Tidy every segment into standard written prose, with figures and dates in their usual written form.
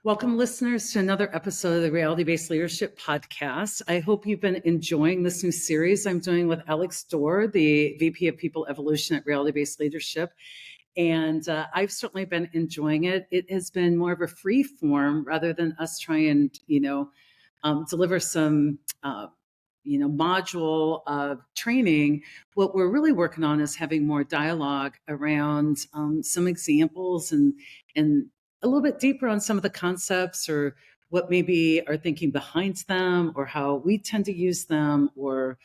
Welcome, listeners, to another episode of the Reality Based Leadership Podcast. I hope you've been enjoying this new series I'm doing with Alex Dorr, the VP of People Evolution at Reality Based Leadership. And I've certainly been enjoying it. It has been more of a free form rather than us trying, deliver some module of training. What we're really working on is having more dialogue around some examples and a little bit deeper on some of the concepts or what maybe are thinking behind them or how we tend to use them or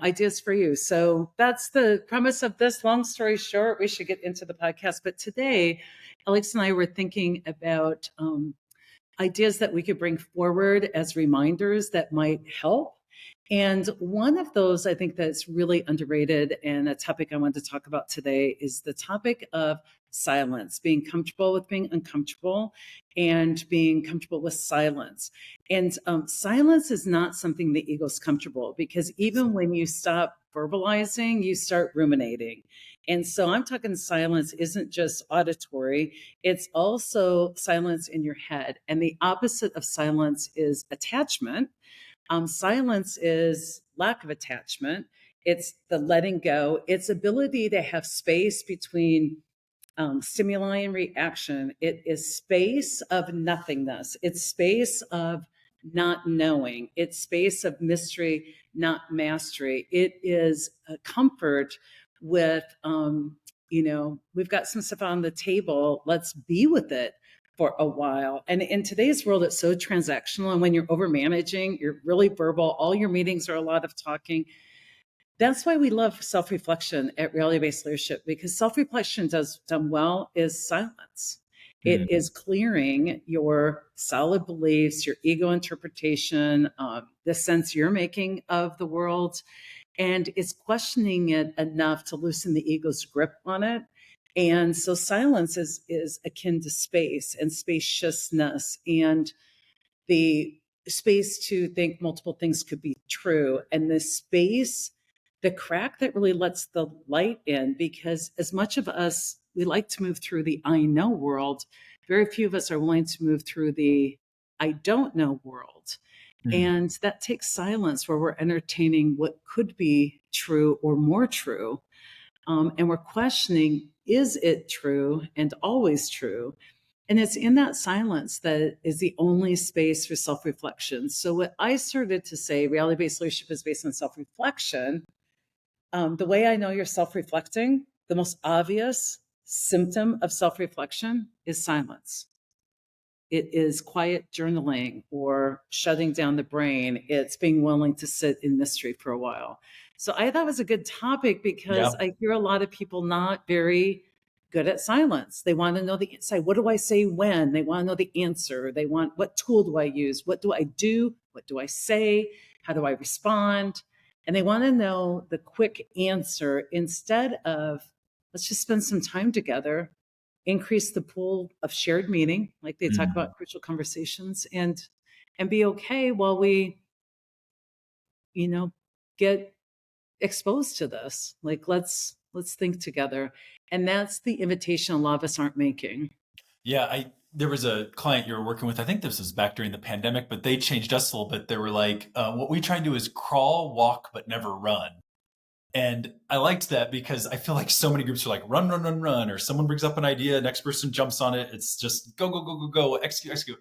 ideas for you. So that's the premise of this. Long story short, we should get into the podcast. But today, Alex and I were thinking about ideas that we could bring forward as reminders that might help. And one of those I think that's really underrated and a topic I want to talk about today is the topic of silence, being comfortable with being uncomfortable and being comfortable with silence. And silence is not something the ego's comfortable because even when you stop verbalizing, you start ruminating. And so I'm talking silence isn't just auditory, it's also silence in your head. And the opposite of silence is attachment. Silence is lack of attachment. It's the letting go. It's ability to have space between stimuli and reaction. It is space of nothingness. It's space of not knowing. It's space of mystery, not mastery. It is a comfort with, we've got some stuff on the table. Let's be with it for a while. And in today's world, it's so transactional. And when you're over managing, you're really verbal. All your meetings are a lot of talking. That's why we love self-reflection at Reality-Based Leadership, because self-reflection done well is silence. It is clearing your solid beliefs, your ego interpretation, the sense you're making of the world, and it's questioning it enough to loosen the ego's grip on it. And so silence is akin to space and spaciousness and the space to think multiple things could be true. And the space, the crack that really lets the light in, because as much of us, we like to move through the I know world, very few of us are willing to move through the I don't know world. And that takes silence where we're entertaining what could be true or more true. And we're questioning, is it true and always true? And it's in that silence that is the only space for self-reflection. So what I started to say, reality-based leadership is based on self-reflection. The way I know you're self-reflecting, the most obvious symptom of self-reflection is silence. It is quiet journaling or shutting down the brain. It's being willing to sit in mystery for a while. So I thought it was a good topic because I hear a lot of people not very good at silence. They want to know the inside. What do I say when? They want to know the answer. They want, what tool do I use? What do I do? What do I say? How do I respond? And they want to know the quick answer instead of, let's just spend some time together, increase the pool of shared meaning, like they talk about crucial conversations, and be okay while we, get exposed to this. Like let's think together. And that's the invitation a lot of us aren't making. Yeah, there was a client you were working with. I think this was back during the pandemic, but they changed us a little bit. They were like, what we try and do is crawl, walk, but never run. And I liked that because I feel like so many groups are like run, run, run, run, or someone brings up an idea, next person jumps on it. It's just go, go, go, go, go, execute, execute.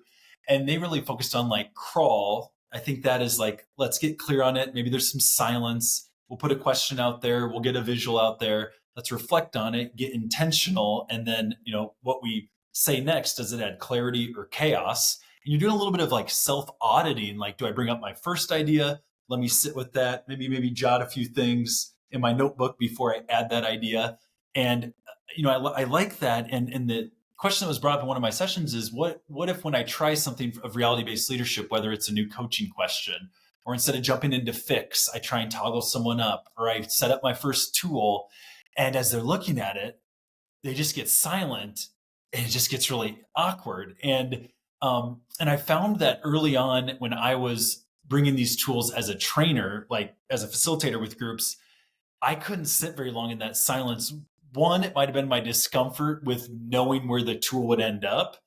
And they really focused on like crawl. I think that is like, let's get clear on it. Maybe there's some silence. We'll put a question out there. We'll get a visual out there. Let's reflect on it, get intentional. And then, what we say next, does it add clarity or chaos? And you're doing a little bit of like self-auditing. Like, do I bring up my first idea? Let me sit with that. Maybe jot a few things in my notebook before I add that idea. And, I like that. And the question that was brought up in one of my sessions is what if when I try something of reality-based leadership, whether it's a new coaching question, or instead of jumping into fix, I try and toggle someone up, or I set up my first tool. And as they're looking at it, they just get silent and it just gets really awkward. And I found that early on when I was bringing these tools as a trainer, like as a facilitator with groups, I couldn't sit very long in that silence. One, it might have been my discomfort with knowing where the tool would end up.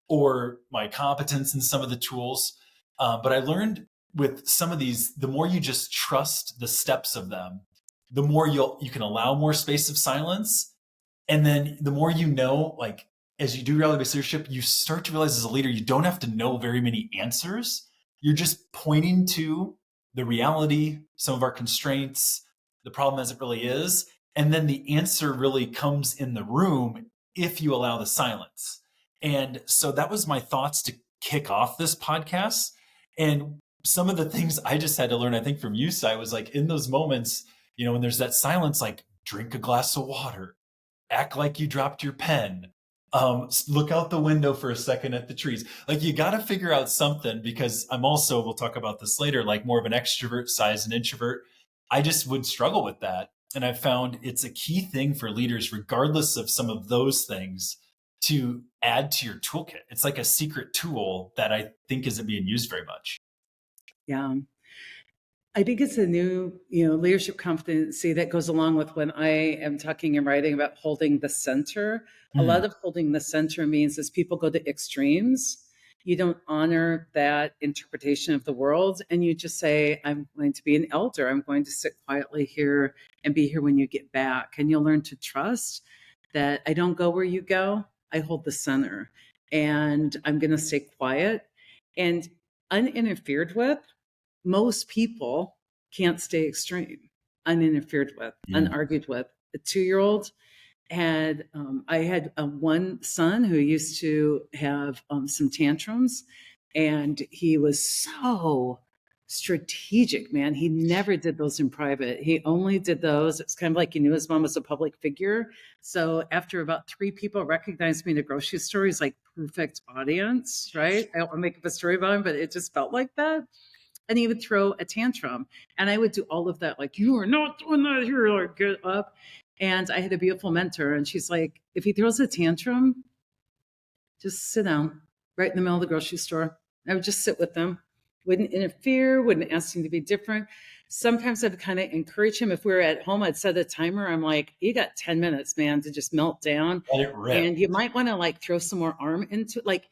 or my competence in some of the tools. But I learned with some of these, the more you just trust the steps of them, the more you can allow more space of silence. And then the more you know, like as you do reality-based leadership, you start to realize as a leader, you don't have to know very many answers. You're just pointing to the reality, some of our constraints, the problem as it really is. And then the answer really comes in the room if you allow the silence. And so that was my thoughts to kick off this podcast. And some of the things I just had to learn, I think, from you, Sai, was like in those moments, when there's that silence, like drink a glass of water, act like you dropped your pen, look out the window for a second at the trees. Like you got to figure out something, because I'm also, we'll talk about this later, like more of an extrovert size, an introvert. I just would struggle with that. And I found it's a key thing for leaders, regardless of some of those things, to add to your toolkit. It's like a secret tool that I think isn't being used very much. Yeah. I think it's a new, leadership competency that goes along with when I am talking and writing about holding the center. A lot Mm. of holding the center means as people go to extremes, you don't honor that interpretation of the world, and you just say, I'm going to be an elder. I'm going to sit quietly here and be here when you get back. And you'll learn to trust that I don't go where you go. I hold the center, and I'm going to stay quiet and uninterfered with. Most people can't stay extreme, uninterfered with, Mm. unargued with. A 2-year-old I had one son who used to have some tantrums, and he was so strategic, man. He never did those in private. He only did those. It's kind of like he knew his mom was a public figure. So after about 3 people recognized me in the grocery store, he's like perfect audience, right? I don't want to make up a story about him, but it just felt like that. And he would throw a tantrum, and I would do all of that, like, you are not doing that here, like, get up. And I had a beautiful mentor, and she's like, if he throws a tantrum, just sit down right in the middle of the grocery store. I would just sit with them, wouldn't interfere, wouldn't ask him to be different. Sometimes I'd kind of encourage him. If we were at home, I'd set a timer. I'm like, you got 10 minutes, man, to just melt down. Let it rip. And you might want to like throw some more arm into it. Like,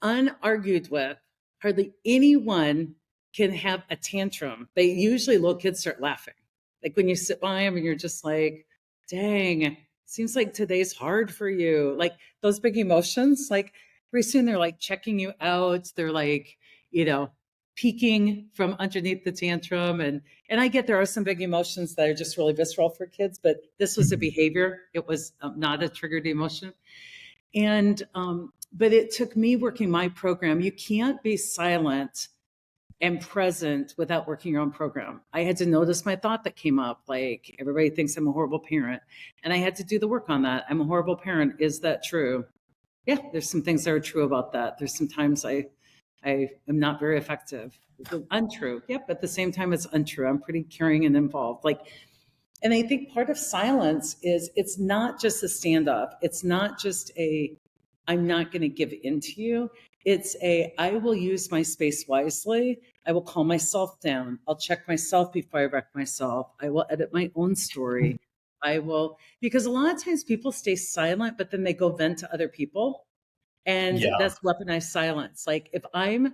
unargued with, hardly anyone can have a tantrum. They usually, little kids start laughing. Like when you sit by them and you're just like, dang, seems like today's hard for you. Like those big emotions, like pretty soon they're like checking you out. They're like, peeking from underneath the tantrum. And I get there are some big emotions that are just really visceral for kids, but this was a Mhm. behavior. It was not a triggered emotion. And but it took me working my program. You can't be silent and present without working your own program. I had to notice my thought that came up, like everybody thinks I'm a horrible parent, and I had to do the work on that. I'm a horrible parent. Is that true? Yeah, there's some things that are true about that. There's some times I am not very effective. Untrue. Yep. At the same time, it's untrue. I'm pretty caring and involved. Like, and I think part of silence is it's not just a standoff. It's not just a I'm not going to give in to you. It's a I will use my space wisely. I will calm myself down. I'll check myself before I wreck myself. I will edit my own story. I will, because a lot of times people stay silent, but then they go vent to other people. And Yeah. that's weaponized silence. Like if I'm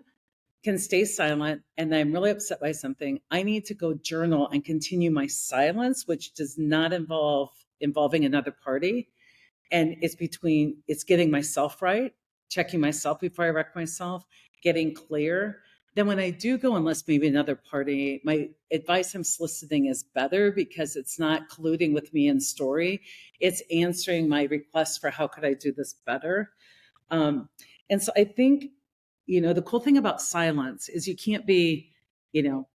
can stay silent and I'm really upset by something, I need to go journal and continue my silence, which does not involving another party. And it's getting myself right, checking myself before I wreck myself, getting clear. Then when I do go enlist maybe another party, my advice I'm soliciting is better because it's not colluding with me in story. It's answering my request for how could I do this better. And so I think, the cool thing about silence is you can't be, you know,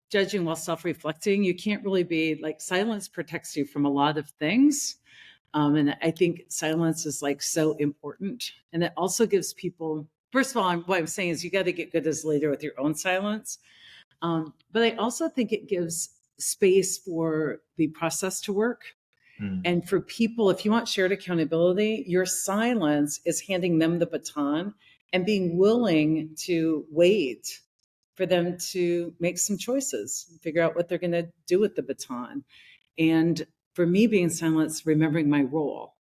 judging while self-reflecting. You can't really be like silence protects you from a lot of things. And I think silence is like so important. And it also gives people, first of all, what I'm saying is you got to get good as a leader with your own silence. But I also think it gives space for the process to work. Mm. And for people, if you want shared accountability, your silence is handing them the baton and being willing to wait for them to make some choices, figure out what they're going to do with the baton. And for me, being silent is remembering my role.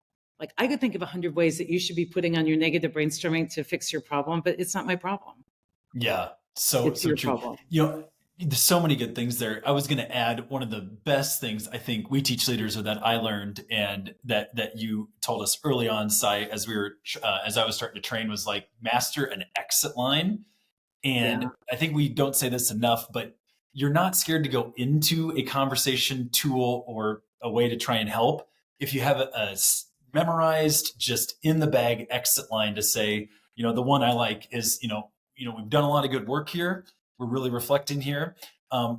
Like I could think of 100 ways that you should be putting on your negative brainstorming to fix your problem, but it's not my problem. Yeah, so It's so your true. problem. You know, there's so many good things there. I was going to add one of the best things I think we teach leaders, or that I learned, and that you told us early on, Sai, as we were as I was starting to train, was like master an exit line. And Yeah. I think we don't say this enough, but you're not scared to go into a conversation tool or a way to try and help if you have memorized, just in the bag exit line to say, the one I like is, we've done a lot of good work here. We're really reflecting here.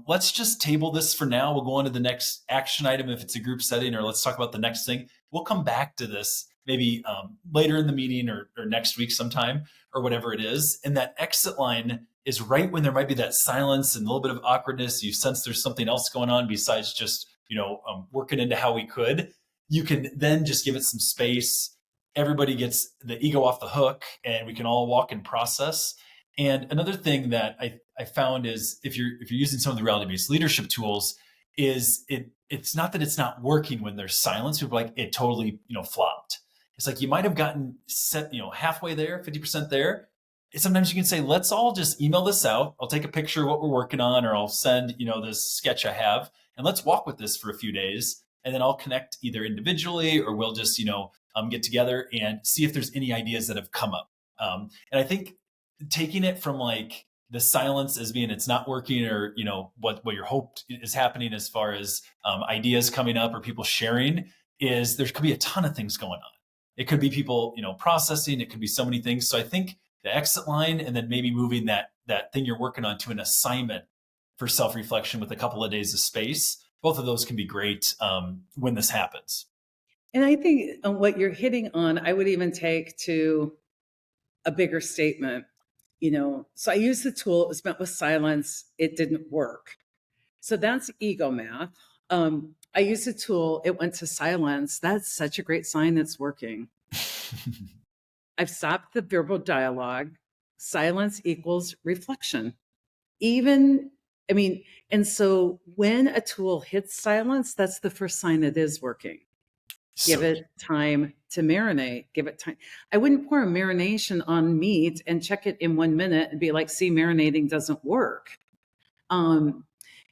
Let's just table this for now. We'll go on to the next action item if it's a group setting, or let's talk about the next thing. We'll come back to this maybe later in the meeting, or next week sometime, or whatever it is. And that exit line is right when there might be that silence and a little bit of awkwardness. You sense there's something else going on besides just, working into how we could. You can then just give it some space. Everybody gets the ego off the hook, and we can all walk and process. And another thing that I found is, if you're using some of the reality-based leadership tools, is it's not that it's not working when there's silence. People are like, it totally, flopped. It's like you might have gotten set, halfway there, 50% there. Sometimes you can say, let's all just email this out. I'll take a picture of what we're working on, or I'll send, this sketch I have, and let's walk with this for a few days. And then I'll connect either individually, or we'll just, get together and see if there's any ideas that have come up. And I think taking it from like the silence as being it's not working, or what your hope is happening as far as ideas coming up or people sharing, is there could be a ton of things going on. It could be people processing. It could be so many things. So I think the exit line, and then maybe moving that thing you're working on to an assignment for self-reflection with a couple of days of space, both of those can be great when this happens. And I think what you're hitting on, I would even take to a bigger statement. So I used the tool, it was met with silence, it didn't work. So that's ego math. I used the tool, it went to silence. That's such a great sign that's working. I've stopped the verbal dialogue. Silence equals reflection. Even, I mean, and so when a tool hits silence, that's the first sign it is working. Give So it time to marinate. Give it time. I wouldn't pour a marination on meat and check it in 1 minute and be like, see, marinating doesn't work.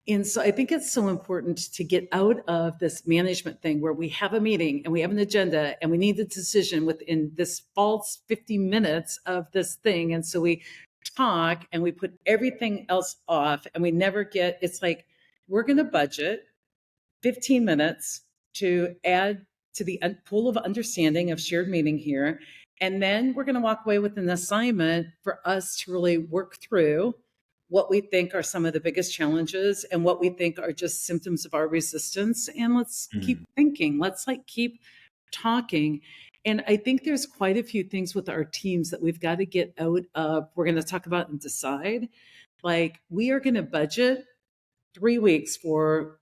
And so I think it's so important to get out of this management thing where we have a meeting and we have an agenda and we need a decision within this false 50 minutes of this thing. And so we talk and we put everything else off, and we never get, it's like, we're going to budget 15 minutes to add to the pool of understanding of shared meaning here. And then we're going to walk away with an assignment for us to really work through what we think are some of the biggest challenges and what we think are just symptoms of our resistance. And let's keep thinking. Let's keep talking. And I think there's quite a few things with our teams that we've got to get out of. We're going to talk about and decide. Like, we are going to budget 3 weeks for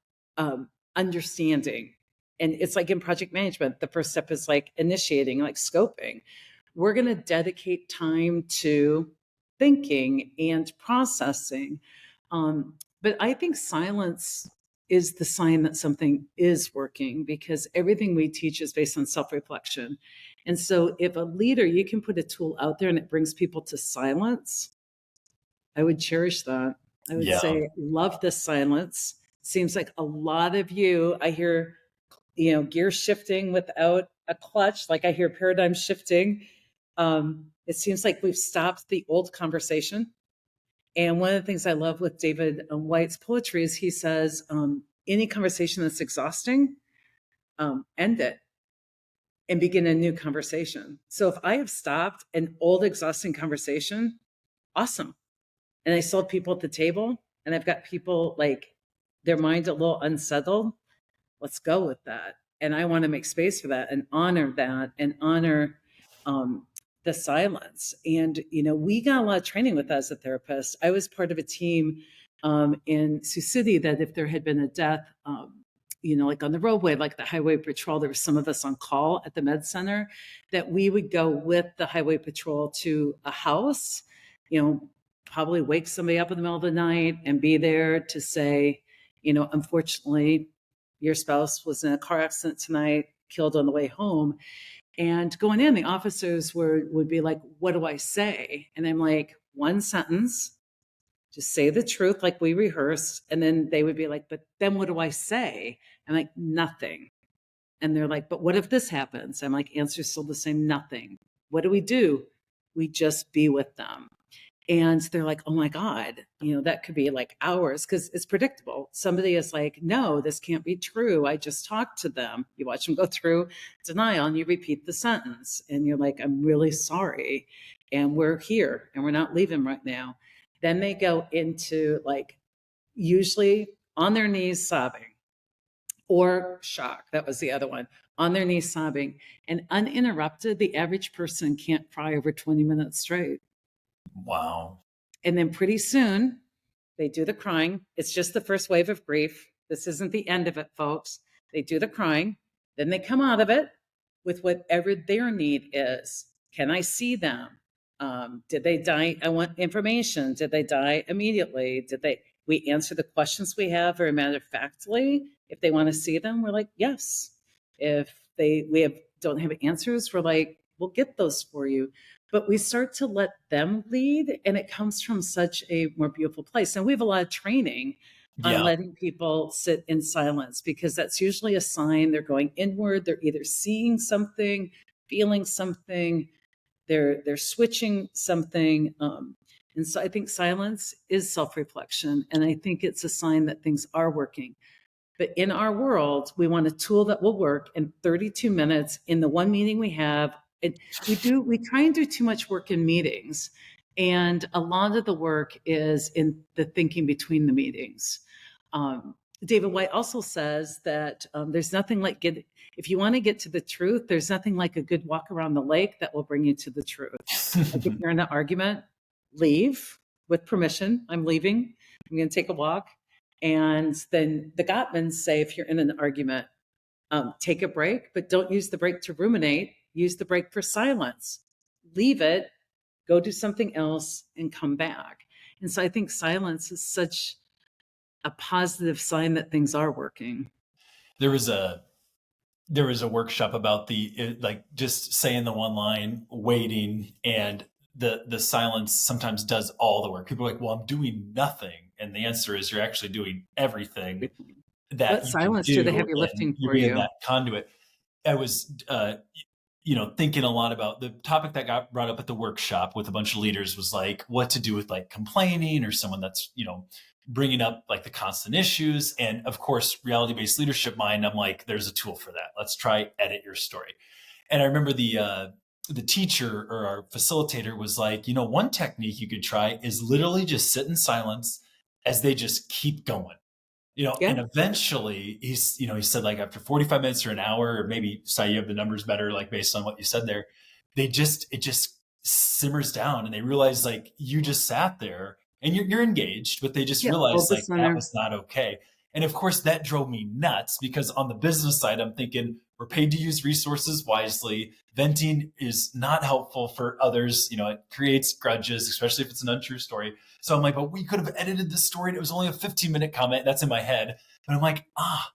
understanding. And it's like in project management, the first step is like initiating, like scoping. We're going to dedicate time to thinking and processing. But I think silence is the sign that something is working, because everything we teach is based on self-reflection. And so if a leader, you can put a tool out there and it brings people to silence, I would cherish that. I would yeah. say, love this silence. Seems like a lot of you, I hear, gear shifting without a clutch. Like I hear paradigm shifting. It seems like we've stopped the old conversation. And one of the things I love with David White's poetry is he says, any conversation that's exhausting, end it and begin a new conversation. So if I have stopped an old, exhausting conversation, awesome. And I still have people at the table, and I've got people like their mind a little unsettled. Let's go with that. And I want to make space for that and honor that, and honor the silence. And, we got a lot of training with that as a therapist. I was part of a team in Sioux City that if there had been a death, like on the roadway, like the highway patrol, there was some of us on call at the med center, that we would go with the highway patrol to a house, probably wake somebody up in the middle of the night and be there to say, unfortunately, your spouse was in a car accident tonight, killed on the way home. And going in, the officers would be like, "What do I say?" And I'm like, "One sentence, just say the truth like we rehearsed." And then they would be like, "But then what do I say?" I'm like, "Nothing." And they're like, "But what if this happens?" I'm like, "Answer's still the same, nothing." What do? We just be with them. And they're like, "Oh my God, that could be like hours," because it's predictable. Somebody is like, "No, this can't be true. I just talked to them." You watch them go through denial and you repeat the sentence. And you're like, "I'm really sorry. And we're here and we're not leaving right now." Then they go into like, usually on their knees sobbing or shock. That was the other one. On their knees sobbing. And uninterrupted, the average person can't cry over 20 minutes straight. Wow. And then pretty soon, they do the crying. It's just the first wave of grief. This isn't the end of it, folks. They do the crying. Then they come out of it with whatever their need is. Can I see them? Did they die? I want information. Did they die immediately? We answer the questions we have very matter of factly. If they want to see them, we're like, yes. If don't have answers, we're like, we'll get those for you. But we start to let them lead, and it comes from such a more beautiful place. And we have a lot of training on Yeah. letting people sit in silence, because that's usually a sign they're going inward. They're either seeing something, feeling something, they're switching something. And so I think silence is self-reflection, and I think it's a sign that things are working. But in our world, we want a tool that will work in 32 minutes in the one meeting we have. We try and do too much work in meetings. And a lot of the work is in the thinking between the meetings. Um, David White also says that there's nothing like if you want to get to the truth, there's nothing like a good walk around the lake that will bring you to the truth. Like if you're in an argument, leave with permission. I'm leaving. I'm going to take a walk. And then the Gottmans say, if you're in an argument, take a break, but don't use the break to ruminate. Use the break for silence. Leave it, go do something else, and come back. And so I think silence is such a positive sign that things are working. There was a workshop about like just saying the one line, waiting, and the silence sometimes does all the work. People are like, "Well, I'm doing nothing," and the answer is you're actually doing everything that Let you can silence do the do, heavy and lifting you're for being you. that conduit. I was thinking a lot about the topic that got brought up at the workshop with a bunch of leaders was like what to do with like complaining or someone that's bringing up like the constant issues. And of course, reality-based leadership mind, I'm like, there's a tool for that. Let's try edit your story. And I remember the teacher or our facilitator was like, one technique you could try is literally just sit in silence as they just keep going. Yeah. And eventually he said like after 45 minutes or an hour, or maybe you have the numbers better, like based on what you said there, it just simmers down and they realize like you just sat there and you're engaged, but they just Yeah. Hold realized the like that center. was not okay. And of course that drove me nuts because on the business side, I'm thinking we're paid to use resources wisely. Venting is not helpful for others. It creates grudges, especially if it's an untrue story. So I'm like, but we could have edited this story and it was only a 15-minute comment. That's in my head. But I'm like, I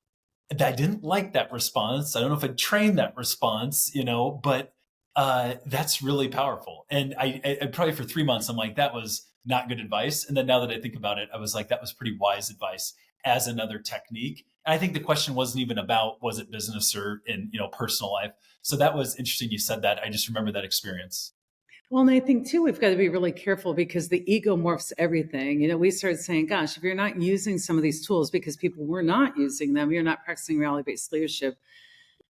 didn't like that response. I don't know if I'd trained that response, but that's really powerful. And I probably for 3 months, I'm like, that was not good advice. And then now that I think about it, I was like, that was pretty wise advice as another technique. And I think the question wasn't even about, was it business or in, personal life? So that was interesting. You said that. I just remember that experience. Well, and I think too, we've got to be really careful because the ego morphs everything. We started saying, gosh, if you're not using some of these tools because people were not using them, you're not practicing reality-based leadership.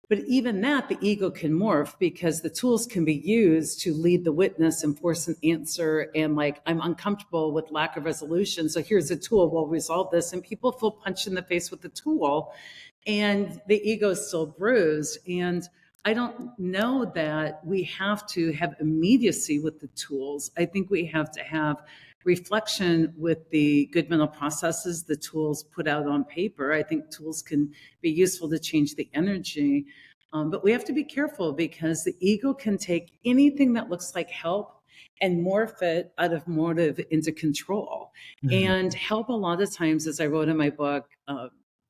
But even that, the ego can morph because the tools can be used to lead the witness and force an answer. And like, I'm uncomfortable with lack of resolution. So here's a tool, we'll resolve this. And people feel punched in the face with the tool and the ego is still bruised. And I don't know that we have to have immediacy with the tools. I think we have to have reflection with the good mental processes the tools put out on paper. I think tools can be useful to change the energy. But we have to be careful because the ego can take anything that looks like help and morph it out of motive into control. Mhm. And help, a lot of times, as I wrote in my book,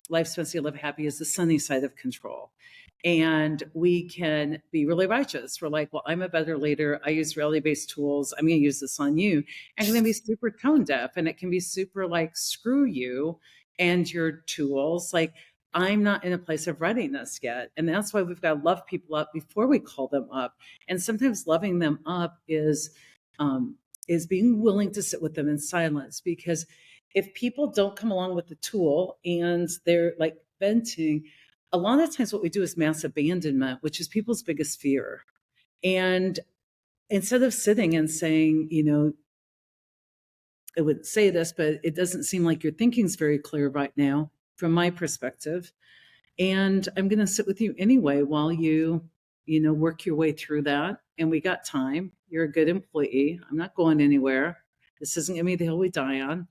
Life's Messy, Live Happy, is the sunny side of control. and we can be really righteous. We're like, well, I'm a better leader. I use reality based tools. I'm going to use this on you. And it can be super tone deaf, and it can be super like, screw you and your tools. Like, I'm not in a place of readiness yet. And that's why we've got to love people up before we call them up. And sometimes loving them up is being willing to sit with them in silence, because if people don't come along with the tool and they're like venting, a lot of times what we do is mass abandonment, which is people's biggest fear. And instead of sitting and saying, I would say this, but it doesn't seem like your thinking's very clear right now from my perspective. And I'm going to sit with you anyway while you work your way through that. And we got time. You're a good employee. I'm not going anywhere. This isn't going to be the hill we die on.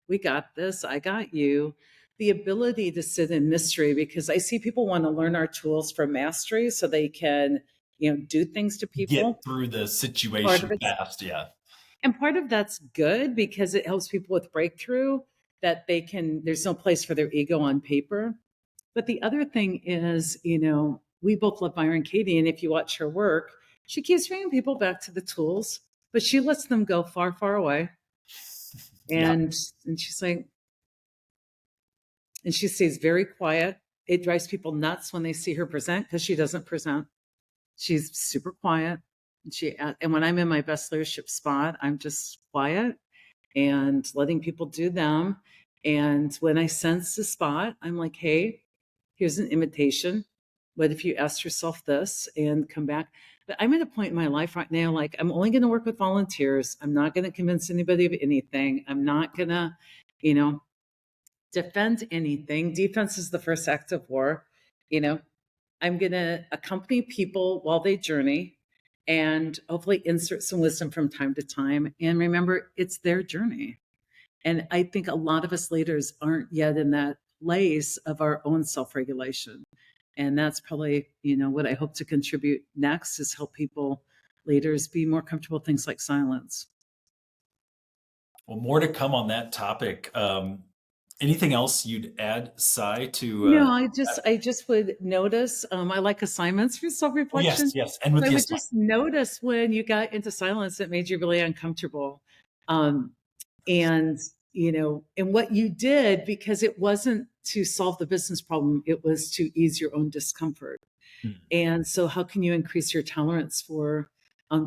We got this. I got you. The ability to sit in mystery, because I see people want to learn our tools for mastery so they can, do things to Get people. through the Part of situation it's fast. Yeah. and part of that's good because it helps people with breakthrough, that there's no place for their ego on paper. But the other thing is, we both love Byron Katie. And if you watch her work, she keeps bringing people back to the tools, but she lets them go far, far away. Yeah. And she's like, and she stays very quiet. It drives people nuts when they see her present, because she doesn't present. She's super quiet. And when I'm in my best leadership spot, I'm just quiet and letting people do them. And when I sense the spot, I'm like, hey, here's an invitation. What if you asked yourself this and come back? But I'm at a point in my life right now, like, I'm only going to work with volunteers. I'm not going to convince anybody of anything. I'm not going to, you know, defend anything. Defense is the first act of war. You know, I'm going to accompany people while they journey and hopefully insert some wisdom from time to time. And remember, it's their journey. And I think a lot of us leaders aren't yet in that place of our own self-regulation. And that's probably, what I hope to contribute next, is help people, leaders, be more comfortable with things like silence. Well, more to come on that topic. Anything else you'd add, Sai, to No, I just would notice. I like assignments for oh yes, self-reflection. yes. And So with I the would assignment. just notice when you got into silence that made you really uncomfortable. Um, and and what you did, because it wasn't to solve the business problem, it was to ease your own discomfort. And so how can you increase your tolerance for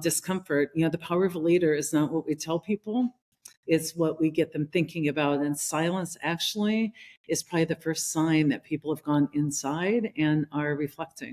discomfort? The power of a leader is not what we tell people, it's what we get them thinking about. And silence actually is probably the first sign that people have gone inside and are reflecting.